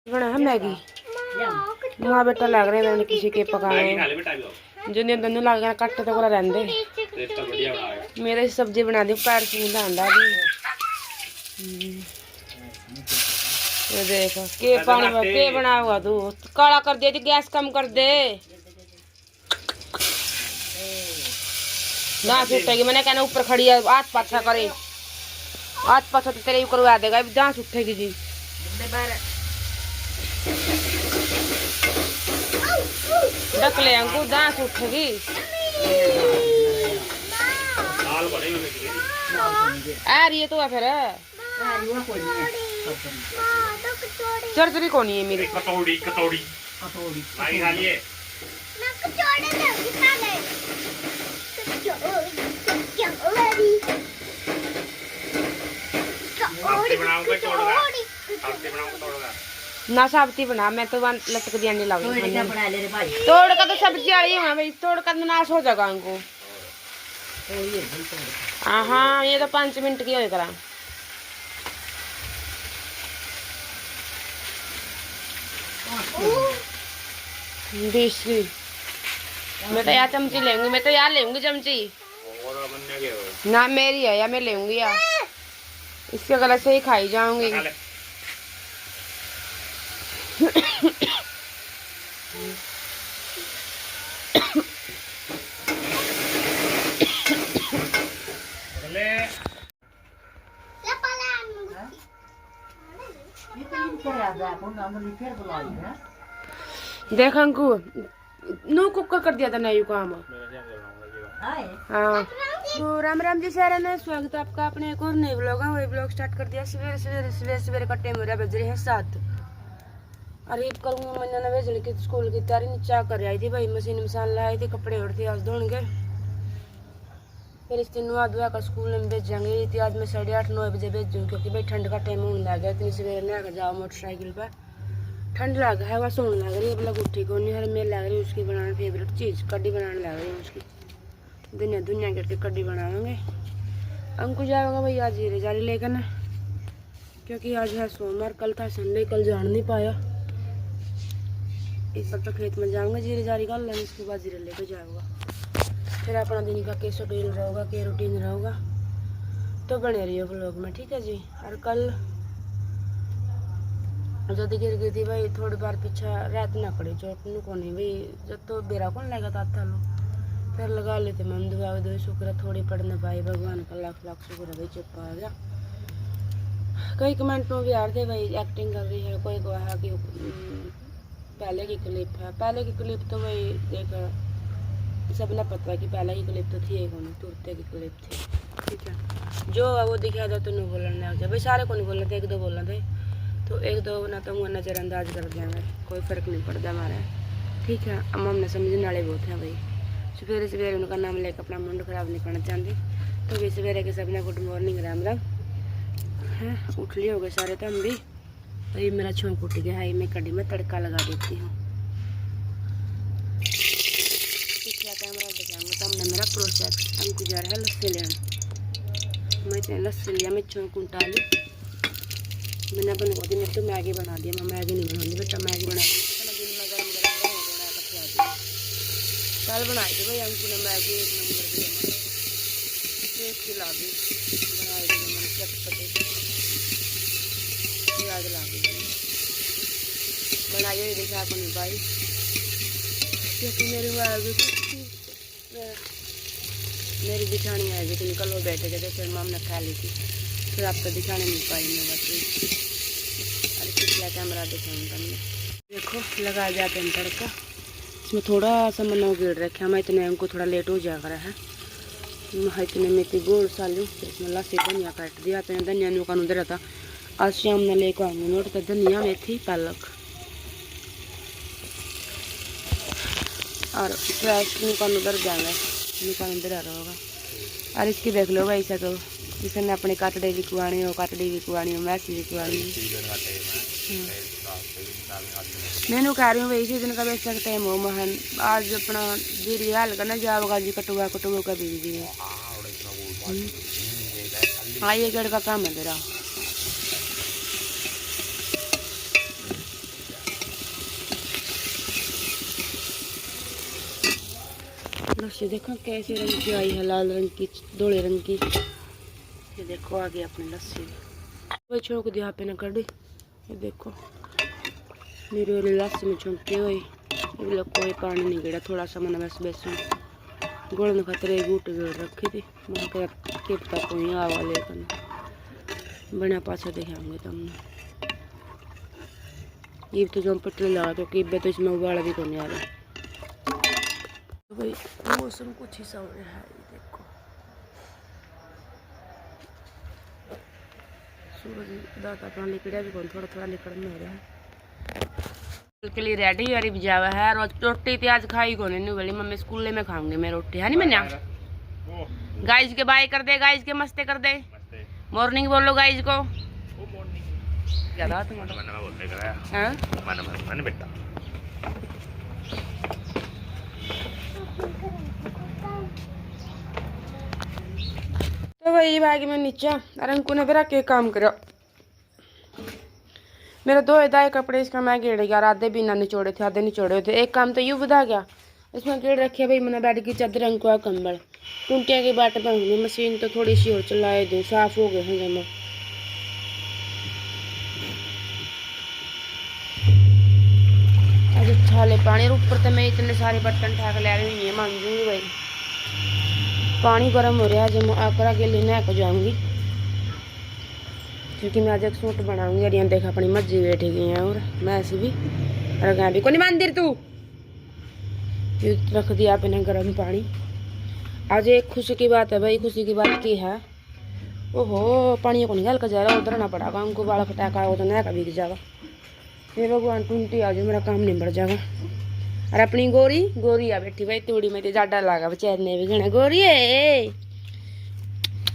बना है मैगी। माँ बेटा लग रहे हैं किसी के पकाने जिन्हें दोनों लग गए कट्टे तो पूरा रहंदे मेरे सब्जी बना दी पैर सूंदा आंदा भी ये देख के पानी में के बनाऊंगा तू काला कर दे गैस कम कर दे ना छूटेगी मैंने कहना ऊपर खड़ी है हाथ पाछा करे हाथ पाछा तो तेरे करवा देगा जहाँ उठेगी जी रख ले अंकु दांत उठेगी आ रही है तो फिर चरचरी कौन है मेरी कतौड़ी कतौड़ी माई खा लिए ना साबती बना मैं तो लटक दिया नहीं लग तोड़ का तो सब्जी आ रही है भाई तोड़ का नाश हो जाएगा उनको हाँ ये तो 5 मिनट की हो करा मैं तो यार चमची लेंगी मैं तो यार लेंगी चमची ना मेरी है या मैं लेंगी यार इसके गले से ही खाई जाऊंगी देख अंकु नो कुकर कर दिया था नयू काम हाँ तो राम राम जी सारे ने स्वागत है आपका अपने एक और नए ब्लॉग है वही ब्लॉग स्टार्ट कर दिया सवेरे का टाइम हो रहा है बज रहे हैं 7 अरे करूँगा मैंने ना भेजने की स्कूल की तैयारी नीचा कर आई थी भाई मशीन मसान लाई थी कपड़े उड़ते आज धोन के फिर इस दिन नुआ धुआ का स्कूल में भेजेंगे थी आज मैं 8:30-9 बजे भेजूँ क्योंकि भाई ठंड का टाइम होने लग गया इतनी सवेरे लेकर जाओ मोटरसाइकिल पर ठंड लग है वह सोने लग रही है मतलब उठी को नहीं हर मेल लग रही है उसकी बनाने फेवरेट चीज़ कड्डी बनाने लग रही है उसकी दुनिया करके कड्डी बनाएंगे अंकु जाएगा भाई आज हीरे जारी लेकर ना क्योंकि आज है सोमवार कल था संडे कल जान नहीं पाया इस बार तो खेत में जाऊंगा जीरे जारी कर लेंगे उसके बाद जीरे लेकर जाऊंगा फिर अपना दिन का के शेड्यूल रहेगा के रूटीन रहेगा तो बने रहिए ब्लॉग में ठीक है जी और कल जब गिर गई थी भाई थोड़ी बार पीछा रात ना पड़ी चोट को नहीं भाई जब तो बेरा कौन लगा था लो फिर लगा लेते मन दुआ दो शुक्र थोड़ी पढ़ने पाई भगवान का लाख लाख शुक्र है भाई चुप आ गया कई कमेंट में भी आ रहे थे भाई एक्टिंग कर रही है कोई कहा कि पहले की क्लिप है पहले की क्लिप तो भाई देख सबने पता है कि पहले की क्लिप तो थी कौन तुरते की क्लिप थी ठीक है जो है वो दिखा दो तो नहीं बोलने लग जाए भाई सारे को नहीं बोलना थे 1-2 बोलना थे तो 1-2 ना तो वो नज़रअंदाज कर देंगे कोई फ़र्क नहीं पड़ता हमारा ठीक है अम्मा हमने समझने वाले बहुत हैं भाई सवेरे उनका नाम लेकर अपना मूड खराब नहीं करना चाहती तो भी सवेरे के सबने गुड मॉर्निंग राम राम हैं उठ लिए हो गए सारे तो हम भी तो ये मेरा छोंक उठ गया है मैं कड़ी में तड़का लगा देती हूँ पिछला कैमरा दिखाऊंगा तो हमने मेरा प्रोसेस हम गुजार है लस्सी लेना मैं इतने लस्सी लिया मैं छोंक उठा ली मैंने अपन को दिन तो मैगी बना दिया मैं मैगी नहीं बनाऊंगी बेटा मैगी बना दी कल बनाई थी भाई अंकु ने मैगी 1 नंबर की टेस्टी लगी बनाई थी मैंने चटपटे प्याज लगी बनाई हुई देखा आपको नहीं पाई क्योंकि मेरी दिखानी आएगी तो कल वो बैठे थे फिर माम ने खा ली थी फिर आपको दिखाने नहीं पाई मैं बस अरे पिछला कैमरा दिखाऊंगा मैं देखो लगा जाते हैं तड़का इसमें थोड़ा सा मना गिर रखा मैं इतने हमको थोड़ा लेट हो जा रहा है मैं इतने मेथी गोल सालू फिर इसमें लस्सी धनिया काट दिया तो धनिया नुका उधर था आज शाम ने लेकर आऊँगी नोट का धनिया मेथी पालक और फ्रेश नुका उधर जाएंगे नुका उधर आ रहा होगा और इसकी देख लो भाई ऐसा तो जिसने अपने काटड़े भी कुआनी हो काटड़ी भी कुआनी हो मैसी भी कुआनी मैंने कह रही हूँ भाई इसी दिन का बेच सकते हैं मोहन आज अपना जीरी हाल करना जाओगा जी कटुआ का बीज दी है हाँ ये गेड़ का काम है तेरा लस्सी देखो कैसे रंग की आई है, लाल रंग की, धोले रंग की। ये देखो आ गई अपनी लस्सी वही छोंक दिया पे ना कड़ी। ये देखो मेरी वाली लस्सी में छोंके हुए ये लोग कोई पानी नहीं गिरा, थोड़ा सा मैंने बस बेसन गोल खतरे बूट गिर रखी थी। मैं के पता कोई आवा लेकिन बना पाछा दिखाऊंगे तुमने। ये तो जो पटले लगा तो कि तो इसमें उबाला भी नहीं आ रहा। तो भाई मौसम कुछ ही सा हो रहा है। ये देखो सूरज दाता अपना लिकड़ा भी कौन थोड़ा थोड़ा लिकड़ में हो रहा है। के लिए रेडी वारी भी जावा है। रोज रोटी तो आज खाई को नहीं बोली मम्मी स्कूल में खाऊंगी मैं रोटी है नहीं मैंने। गाइस के बाय कर दे, गाइस के मस्ते कर दे, मॉर्निंग बोलो गाइस को। क्या बात है मन बोलते कराया हां मन बेटा। तो वही भागी मैं नीचे रंकू ने फिर के काम करो। मेरे दो दाए कपड़े इसका मैं गेड़ गया, आधे बिना निचोड़े थे आधे निचोड़े थे। एक काम तो यूँ बधा गया, इसमें गेड़ रखे भाई मैंने बैठ की चादर रंग को कंबल टूटिया के बाट पर मशीन तो थोड़ी सी और चलाए दो, साफ हो गए हैं जमा। आज छाले पानी ऊपर तो मैं इतने सारे बर्तन ठाक ले रही हुई है मांगूंगी भाई। पानी गर्म हो रहा है, जब आकर के लेने को जाऊंगी क्योंकि मैं आज एक सूट बनाऊंगी। और यहाँ देखा अपनी मर्जी बैठी गई है और मैं ऐसी भी रखा भी कोनी मंदिर तू रख दिया अपने गर्म पानी। आज एक खुशी की बात है भाई, खुशी की बात की है। ओहो पानी को निकाल कर जा रहा उधर ना पड़ा हमको बाला फटाका हो तो नया का बिक जाएगा। ये भगवान टूंटी आज मेरा काम नहीं बढ़ जाएगा। और अपनी गोरी गोरी आ बैठी भाई तोड़ी में जाडा लागा बेचारे ने भी घना गोरी है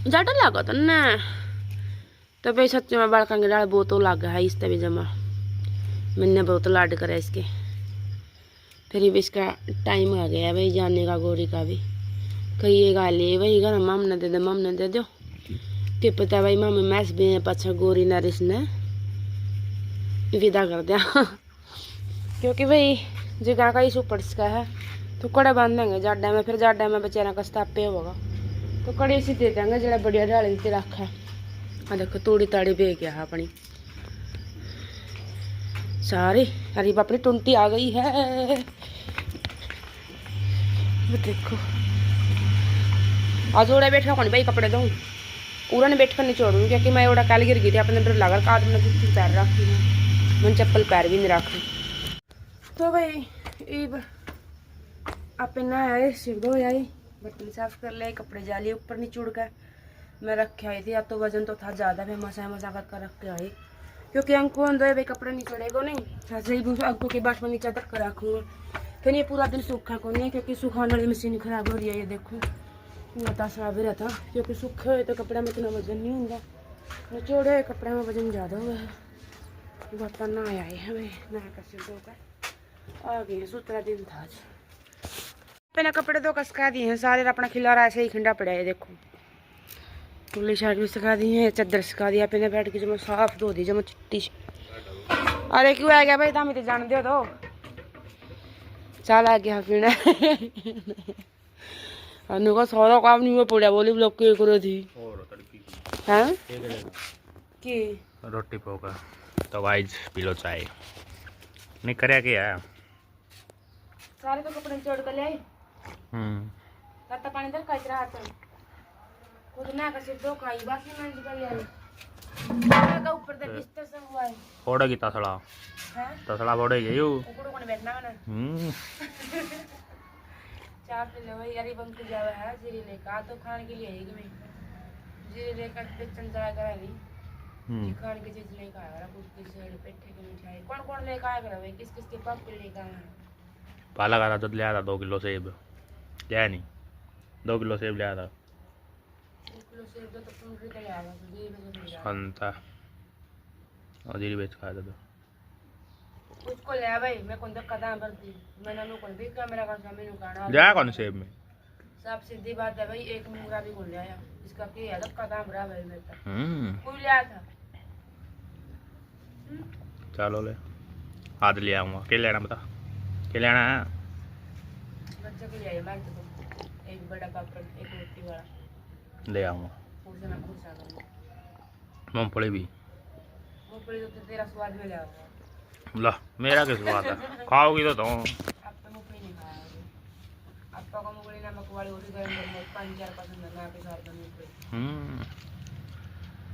जाडा लागा तो ना। तो भाई सच में बड़का डाल बहुत तो लग है इस भी जमा। मैंने बहुत लाड करा इसके। फिर भी इसका टाइम आ गया भाई जाने का, गोरी का भी कहिएगा ले भाई घर मम ने दे दो के पता भाई मम्मी मैस भी पाछा गोरी नरिश ने विदा कर दिया क्योंकि भाई जगह का ही सुपर का है तो कड़े बांध देंगे जाडा में, फिर जाडा में बेचारा का स्तापे होगा तो कड़े इसी दे देंगे जरा बढ़िया डाली ते रखा है। देखो तोड़ी ताड़ी बे गया अपनी सारी। अरे अपनी टुंटी आ गई है देखो। आज ओड़ा बैठा कौन भाई कपड़े दूँ पूरा ने बैठ कर नहीं छोड़ूँ क्योंकि मैं ओड़ा कल गिर गई थी अपने डर लगा का आदमी जूती पैर रखी है मैंने चप्पल पैर भी नहीं रखी। तो भाई ईब अपना आए सिर धो आई बर्तन साफ कर ले कपड़े जाली ऊपर नहीं चुड़ कर मैं रख आई थी। अब तो वजन तो था ज़्यादा मैं मसा कर रख के आई क्योंकि अंको अंदर भाई कपड़े नहीं चढ़ेगा नहीं ऐसे ही अंकों के बाट में नीचे तक कर रखूँगा। फिर ये पूरा दिन सूखा को नहीं है क्योंकि सुखाने वाली मशीन खराब हो रही है। ये देखो पूरा साफ ही रहता क्योंकि सूखे हुए तो कपड़े में इतना वजन नहीं होगा, निचोड़े हुए कपड़े में वजन ज़्यादा हुआ है। बर्तन ना आए हैं भाई ना कर सिर धोकर आ गए। सूत्रा दिन था आज मैंने कपड़े धो कर सुखा दिए हैं सारे। अपना खिलारा ऐसे ही खिंडा पड़ा है देखो। पुलिस शर्ट भी सुखा दी है, चादर सुखा दिया अपने बैठ के जब साफ धो दी जब चिट्टी। अरे क्यों आ गया भाई तुम तो जान दो तो चल आ गया पीना अनु का सारा काम नहीं हुआ पड़ा बोली ब्लॉक के करो थी हैं की रोटी पोका तो गाइस पी लो चाय नहीं करे क्या सारे तो कपड़े छोड़ कर ले तत्ता पानी दर काट रहा था खुद ना का सिर्फ दो खाई बाकी मैं निकल आई का ऊपर से बिस्तर से हुआ है फोड़ की तसड़ा हैं तसड़ा फोड़े यू ऊपर कोने बैठना है ना चार पे ले भाई अरे बंक जावा है जीरे लेकर तो खाने के लिए आएगी भाई जीरे लेकर बेचन जाया करा नहीं खाने की चीज नहीं खाया कुछ किस पेठे की मिठाई कौन कौन लेकर आया करा भाई किस किस के पाप पे लेकर आया पाला का दूध ले आया 2 किलो सेब लिया नहीं 2 किलो सेब ले आया 1 किलो सेब दो तो तुम खरीद ले आया जी में संता और जीरी बेच खाया था उसको ले भाई मैं कौन तक कदम भरती मैंने नु कौन भी कैमरा का सामने नु गाना जा कौन सेब में सब सीधी बात है भाई एक मुंगरा भी कौन ले आया इसका की है तो कदम भरा भाई मैं तो कोई ले आया था चलो ले आज ले आऊंगा क्या लेना बता क्या लेना है बच्चे के लिए मैं तो बड़ा पापड़ एक रोटी वाला ले आऊँगा। उसे मैं खुश आ करूँगा। मूँगफली भी मूंगफली तो तेरा स्वाद में ले आऊँगा। ला, मेरा किस बात है, खाओगी तो अब तो मूंगफली नहीं खाया होगी। अब तो का मूंगफली नमक वाली रोटी गरम गरम 5-4 पसंद है ना के साथ में मूंगफली।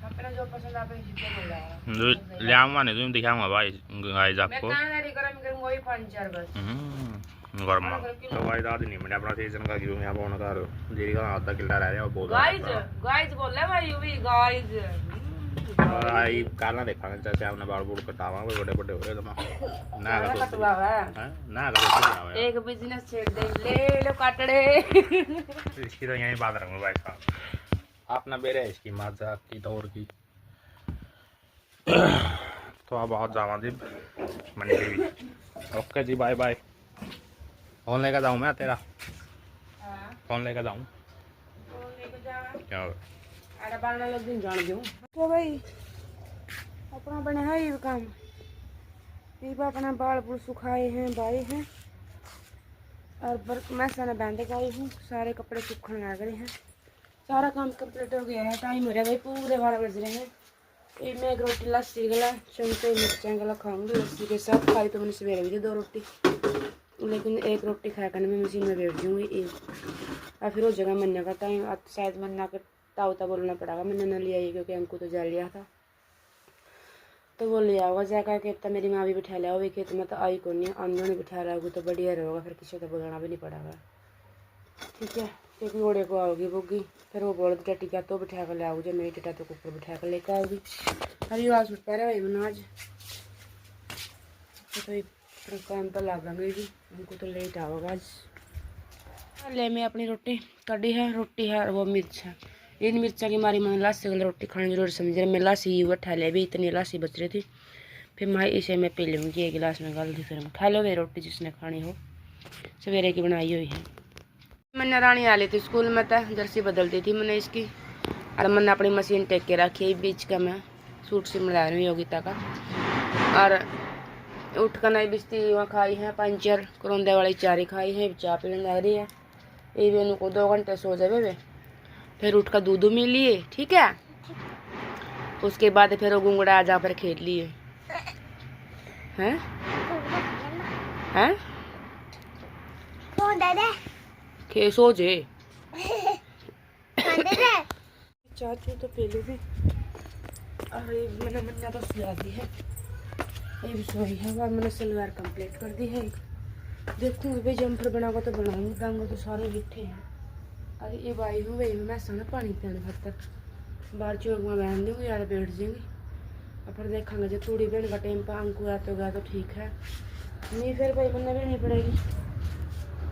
अपना जो पसंद आप जितने बोल रहा है ले आऊँगा, नहीं तुम दिखाऊँगा भाई गाइस मैं आपको। कहां रेडी गरम करूंगा वही 5-4 बस। गर्मा तो गाइस आज नहीं मैंने अपना सीजन का क्यों यहाँ फोन कर जी का आधा किला रह रहा है बहुत गाइस बोल रहा है भाई ये भी गाइस आई काला देखा चाचा आपने बाल बूढ़ कटावा वो बड़े बड़े हो गए तुम ना का कटवा है ना का एक बिजनेस छेड़ दे ले लो काटड़े इसकी तो यही बात रखूंगा भाई साहब आपने बेरे इसकी मजाक की दौर की तो अब बहुत जावा जी मंडी भी। ओके जी बाय बाय। फोन लेकर जाऊँ मैं तेरा फोन लेकर जाऊँ क्या अरे बालना लग दिन जान दूँ तो भाई अपना बने है ये काम पीपा अपना बाल बुल सुखाए हैं बाई हैं और मैं सारा बैंड गई हूँ सारे कपड़े सूखने लग रहे हैं सारा काम कंप्लीट हो गया है टाइम हो रहा है भाई पूरे 12 बज रहे हैं। ये मैं एक रोटी लस्सी गला चमचे मिर्चा गला खाऊंगी लस्सी के साथ खाई तो मैंने सवेरे भी 2 रोटी लेकिन एक रोटी खा कर मैं मशीन में बैठ जाऊँगी एक और फिर हो जाएगा मन्ना का टाइम अब शायद मन्ना के ताऊता बोलना पड़ेगा मैंने न लिया क्योंकि हमको तो जा लिया था तो वो ले आओगा जाकर के तब मेरी माँ भी बिठा लिया वो खेत में तो आई को नहीं आंधो नहीं बिठा रहा होगी तो बढ़िया रहेगा फिर किसी को बोलना भी नहीं पड़ेगा ठीक है क्योंकि घोड़े को आओगी बोगी फिर वो बोल टटी का तो बिठा कर ले आओगे जब मेरी टिटा तो कुकर बिठा कर लेकर आओगी अभी आवाज़ उठ पा रहा है भाई आज तो काम पर लागेंगे भी हमको तो लेट आओगा आज ले मैं अपनी रोटी कड़ी है रोटी है वो मिर्च है इन मिर्चा की मारी मैंने लासी वाली रोटी खानी जरूर समझ रहे मैं लासी उठा लिया भी इतनी लासी बच रही थी फिर मैं इसे मैं पी लूँगी 1 गिलास में गल दी फिर हम खा लो मेरी रोटी जिसने खानी हो सवेरे की बनाई हुई है। मैंने रानी आ ली थी स्कूल में था जर्सी बदलती थी मैंने इसकी और मैंने अपनी मशीन टेक के रखी बीच का मैं सूट सिम ला रही हूँ योगिता का और उठ कर नई बिस्ती वहाँ खाई है पंचर करौंदे वाली चारी खाई है चाय पीने लग रही है ये भी उनको 2 घंटे सो जाए वे फिर उठ कर दूध मिल लिए ठीक है उसके बाद फिर वो गुंगड़ा जा पर खेल लिए हैं हैं खे सो जे चाचू तो पहले भी अरे मैंने मन्ना तो सुला दी है ये भी सोई है वह मैंने सलवार कंप्लीट कर दी है देखूंगी भाई जम्फर बनाऊंगा तो बनाऊंगी दांगो तो सारे बिठे हैं अरे ये भाई हूँ भाई मैं साना पानी पीने खातर बाहर चौक में बहन दूँगी यार बैठ जाएंगे और फिर देखेंगे जो थोड़ी बहन का टाइम पर अंकु आते गया तो ठीक है नहीं फिर भाई बनना भी नहीं पड़ेगी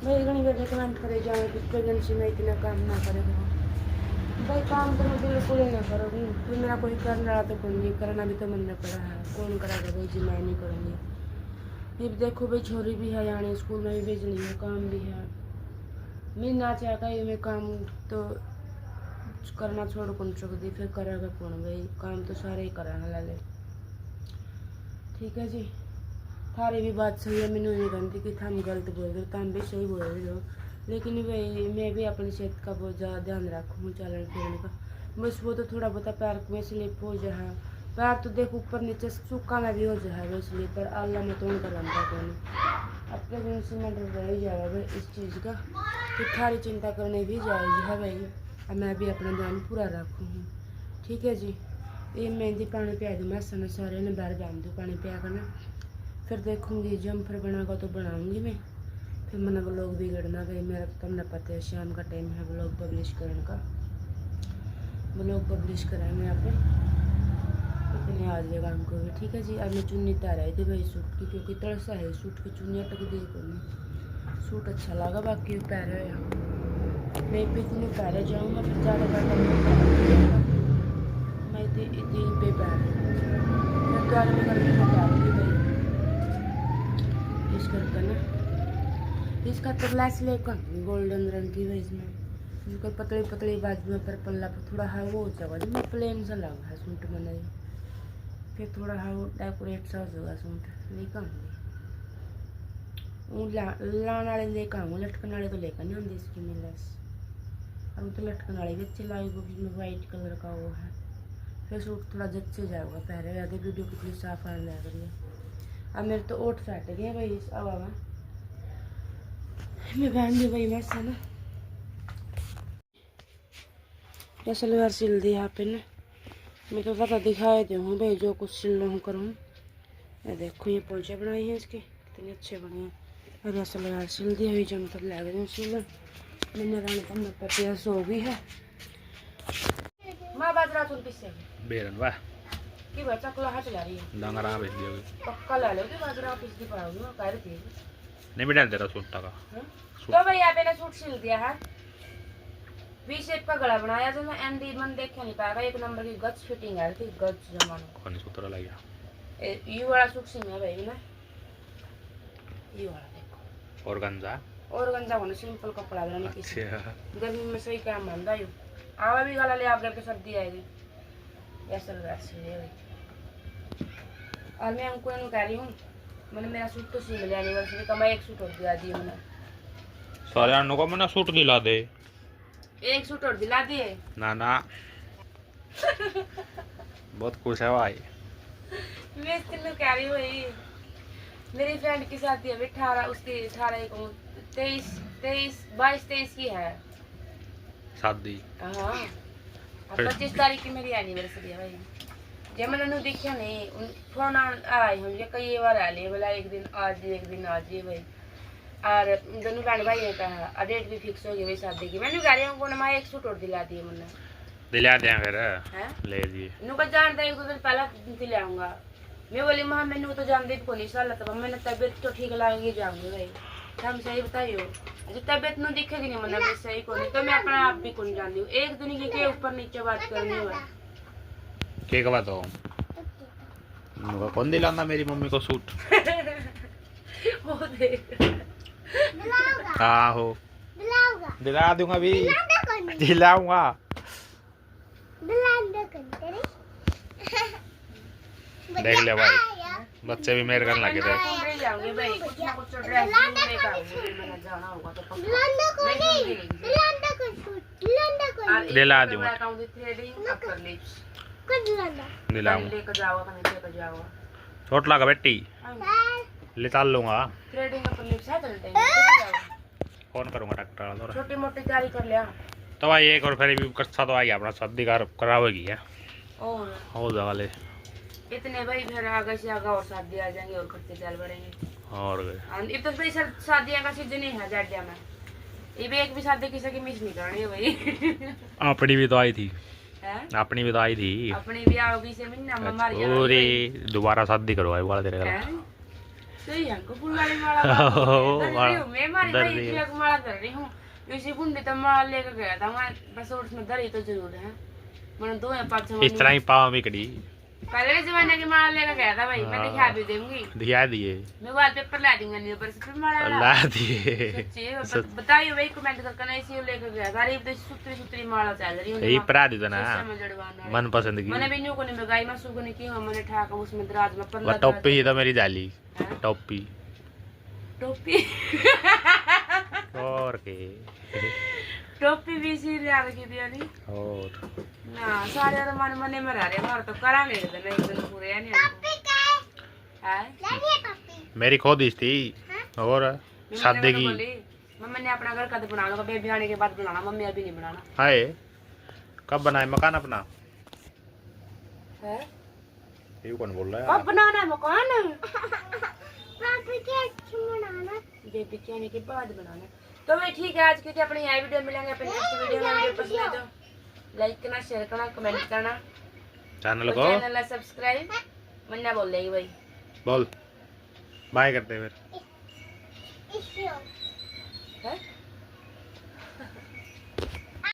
भाई घनी बार रिकमेंड करे जाए कि प्रेगनेंसी में इतना काम ना करेगा भाई काम तो मैं बिल्कुल ही ना करूँगी फिर मेरा कोई कर रहा तो कौन नहीं करना भी तो मन न पड़ा है कौन कराएगा भाई जी मैं नहीं करूँगी ये देखो भाई छोरी भी है यानी स्कूल में भी भेजनी है काम भी है मैं ना चाहता ये मैं काम तो करना छोड़ कौन सकती फिर करेगा कौन भाई काम तो सारे ही करेंगे लाले ठीक है जी थारी भी बात सही है मैंने नहीं कहती कि हम गलत बोल रहे तुम भी सही बोल रहे हो लेकिन भाई मैं भी अपनी सेहत का बहुत ज़्यादा ध्यान रखूँ चलन फिरने का बस वो तो थोड़ा बहुत पैर में स्लिप हो जाए पैर तो देख ऊपर नीचे सूखा में भी हो जाए वो स्लिप पर अल्लाह में तो कर रहा कौन अब प्रेगनेंसी में डर रह ही जाएगा भाई इस चीज़ का फिर थारी चिंता करने भी जाएगी है भाई और मैं भी अपना ध्यान पूरा रखूँ ठीक है जी ये मेहंदी पानी पिया दूँ मैं समय सारे ने बाहर बांध दूँ पानी पिया करना फिर देखूँगी जम्फर बनागा तो बनाऊँगी मैं फिर मैंने व्लॉग बिगड़ना भाई मेरा तो तुमने पता है शाम का टाइम है व्लॉग पब्लिश करने का व्लॉग पब्लिश कराएंगे यहाँ पे इतने आ जाएगा हमको भी ठीक है जी। अब मैं चुन्नी तार आई थी भाई सूट की क्योंकि तड़सा है सूट की चुन्नी अटक दी को नहीं सूट अच्छा लगा बाकी पैर है मैं पे इतने पैर जाऊँगा फिर ज़्यादा करता मैं इतनी पे पैर फिर तो आगे करके मैं डालूँगी भाई इस करके ना इसका तो लैस लेकर गोल्डन रंग की है इसमें जो कोई पतली पतली बाजू में पर पल्ला पर थोड़ा है वो हो जाएगा जो प्लेन सा लगा है सूट मैंने फिर थोड़ा है वो डेकोरेट सा हो जाएगा सूट लेकर आऊँगी लाने वाले लेकर आऊँगी लटकन वाले तो लेकर नहीं आऊँगी इसकी मैं लैस अब तो लटकन वाली भी अच्छी लगेगी, उसमें वाइट कलर का वो है, फिर सूट थोड़ा जच्चे जाएगा। पहले आगे वीडियो कितनी साफ आने लग रही है। अब मेरे तो ओठ फट गए भाई इस हवा में। मैं बहन दी भाई वैसे ना ये सलवार सिल दी यहाँ पे ना। मैं तो पता दिखाए दूँ भाई जो कुछ सिल रहा हूँ करूँ। ये देखो ये पोंचे बनाए हैं इसके, कितने अच्छे बने हैं। और ये सलवार सिल दी हुई जो मतलब लग रही हूँ सिल। मैंने रानी का मतलब प्यास हो गई है। माँ बात रात पीछे बेरन वाह कि बच्चा को हाथ चला रही है डांगरा भेज दिया पक्का ला लो कि बाजरा ऑफिस की पढ़ाऊंगी मैं कर दी। नहीं मिटा तेरा सूट का तो भाई यहाँ पे सूट सिल दिया है। वी शेप का गला बनाया जो मैं एंडी मन देख नहीं पाएगा। एक नंबर की गच फिटिंग है थी, गच जमानो कौन सूत्र लग गया। ये वाला सूट सिल है भाई ना, ये वाला देखो। और गंजा होने सिंपल कपड़ा बनाने की गर्मी में सही काम बनता है। आवा भी गला ले आप करके सर्दी आएगी ऐसा लगा से। और मैं हमको कह रही हूँ मैंने मेरा सूट तो सिल लिया एनिवर्सरी का, मैं एक सूट और दिला दिया मैंने सारे को मैंने सूट दिला दे। एक सूट और दिला दिए ना ना बहुत खुश है भाई। मैं तेन कह रही भाई मेरी फ्रेंड की शादी अभी 18 उसकी 18 को 22-23 की है शादी। हाँ 25 तारीख की मेरी एनिवर्सरी है भाई। जब मैंने देखा नहीं फोन आए हम ये कई बार आ लिए बोला एक दिन आज ये भाई। और दोनों बहन भाई ने कहा डेट भी फिक्स हो गई भाई शादी की। मैंने कह रही हूँ मैं एक सूट और दिला दिए मैंने दिला दें फिर ले दिए नु को जानता है 1-2 दिन पहला दिलाऊंगा। मैं बोली माँ मैंने तो जानते को नहीं साल तब मैंने तबियत तो ठीक लगेगी जाऊंगी भाई। हम सही बताइयो जो तबियत न दिखेगी नहीं मैंने सही को नहीं तो मैं अपना आप भी कौन जानती हूँ। एक दिन के ऊपर नीचे बात करनी है के बात हो कौन दिलाना मेरी मम्मी को सूट वो देख हाँ हो दिला दूंगा भी दिलाऊंगा। देख ले भाई बच्चे भी मेरे करने लगे थे। दिला दूंगा छोट लगा बेटी ले चल लूंगा। फोन करूंगा डॉक्टर छोटी मोटी तैयारी कर लिया तो भाई एक और फिर भी कच्चा तो आई अपना शादी करावेगी है और हो जाले इतने भाई फिर आगे से आगे और शादी आ जाएंगे और खर्चे चल बढ़ेंगे। और अब तो भाई शादियां का सीजन ही है जाडिया में। ये भी एक भी शादी किसी की मिस नहीं करनी है भाई। अपनी भी तो आई थी है अपनी भी तो आई थी अपनी भी आओगी से महीना में मार जाना पूरी दोबारा शादी करवाई वाला तेरे घर सही है को फूल वाली माला मैं मारी भाई एक माला कर रही हूं। इसी बुंदी तो माला लेकर गया था मैं बस उसमें दरी तो जरूर है मैंने 2 या 5 इस तरह ही पाँव में कड़ी पहले जमाने की माला लेकर गया था भाई। मैं दिखा भी दूंगी दिया दिए मैं वॉलपेपर ला दूंगा न्यू पर फिर माला ला दिए सच्ची बताइए भाई कमेंट करके ना इसी लेकर गया सारी तो सुतरी माला चल रही है यही परा दी ना मन पसंद की मैंने भी न्यू को नहीं मंगाई मैं सुगनी की मैंने ठाका उसमें दराज में पर टोपी तो मेरी डाली टोपी और के टोपी भी सी यार की दिया नहीं और ना सारे तो मन मने में रह रहे मार तो करा नहीं देते नहीं दिन पूरे नहीं है मेरी खुद ही थी और शादी की मम्मी ने अपना घर कद बना लो बेबी आने के बाद बनाना मम्मी अभी नहीं बनाना हाय कब बनाए मकान अपना है ये कौन बोल रहा है कब बनाना है मकान बेबी के आने के बाद बनाना। तो भाई ठीक है आज की अपनी यह वीडियो मिलेंगे अपने नेक्स्ट वीडियो में। वीडियो पसंद है तो लाइक करना शेयर करना कमेंट करना चैनल को सब्सक्राइब मन्ना बोल देगी भाई बोल बाय करते फिर है।